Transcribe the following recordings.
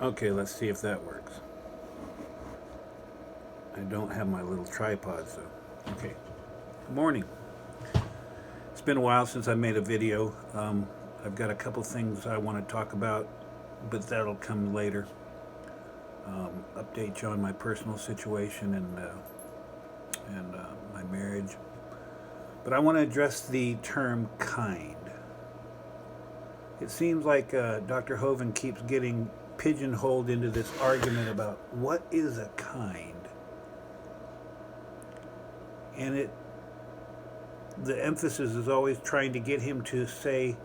Okay, let's see if that works. I don't have my little tripod, so. Okay. Good morning. It's been a while since I made a video. I've got a couple things I want to talk about, but that'll come later. Update you on my personal situation and my marriage. But I want to address the term kind. It seems like Dr. Hovind keeps getting pigeonholed into this argument about what is a kind. And the emphasis is always trying to get him to say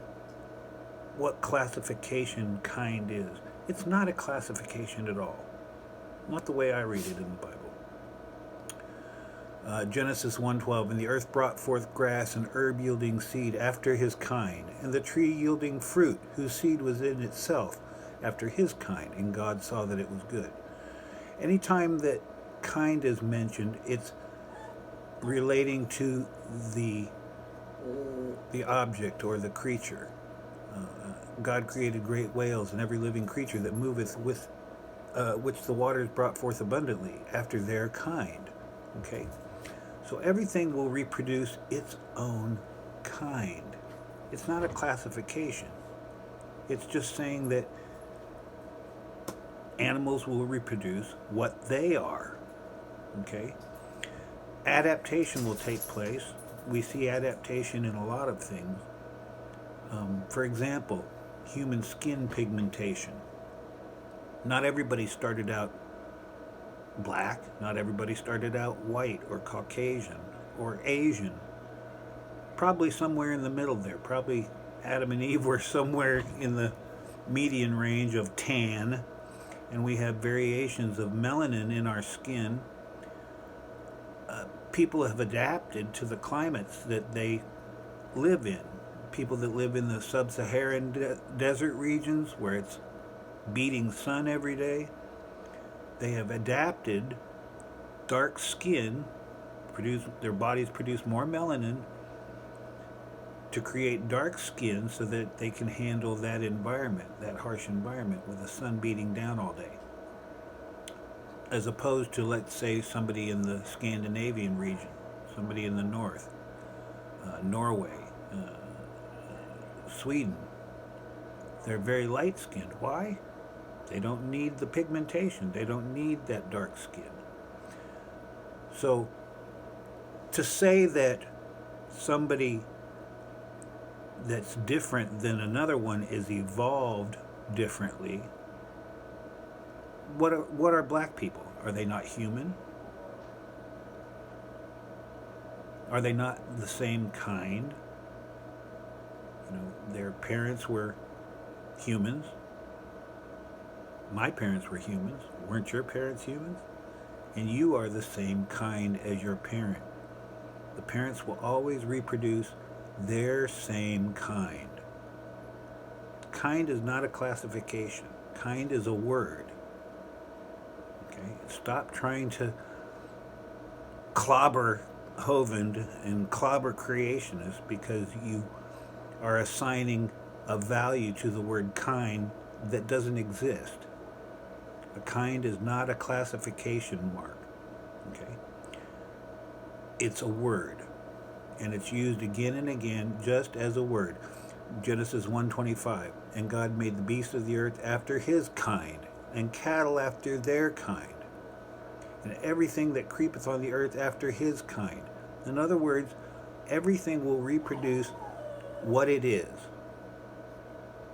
what classification kind is. It's not a classification at all. Not the way I read it in the Bible. Genesis 1:12, and the earth brought forth grass and herb yielding seed after his kind, and the tree yielding fruit, whose seed was in itself after his kind, and God saw that it was good. Anytime that kind is mentioned, it's relating to the object or the creature. God created great whales and every living creature that moveth with which the waters brought forth abundantly after their kind. Okay? So everything will reproduce its own kind. It's not a classification. It's just saying that animals will reproduce what they are. Okay? Adaptation will take place. We see adaptation in a lot of things. For example, human skin pigmentation. Not everybody started out black. Not everybody started out white or Caucasian or Asian. Probably somewhere in the middle there. Probably Adam and Eve were somewhere in the median range of tan. And we have variations of melanin in our skin. People have adapted to the climates that they live in. People that live in the sub-Saharan desert regions where it's beating sun every day, they have adapted dark skin, their bodies produce more melanin to create dark skin so that they can handle that environment, that harsh environment with the sun beating down all day. As opposed to, let's say, somebody in the Scandinavian region, somebody in the north, Norway, Sweden. They're very light-skinned. Why? They don't need the pigmentation. They don't need that dark skin. So, to say that somebody that's different than another one is evolved differently, what are black people? Are they not human? Are they not the same kind? You know, their parents were humans. My parents were humans. Weren't your parents humans? And you are the same kind as your parent. The parents will always reproduce their same kind. Kind is not a classification. Kind is a word. Okay? Stop trying to clobber Hovind and clobber creationists because you are assigning a value to the word kind that doesn't exist. A kind is not a classification mark. Okay? It's a word. And it's used again and again just as a word. Genesis 1:25. And God made the beasts of the earth after his kind, and cattle after their kind, and everything that creepeth on the earth after his kind. In other words, everything will reproduce what it is.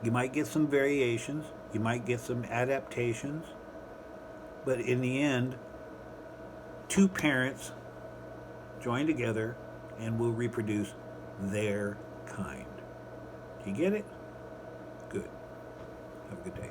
You might get some variations, you might get some adaptations, but in the end, two parents join together and will reproduce their kind. Do you get it? Good. Have a good day.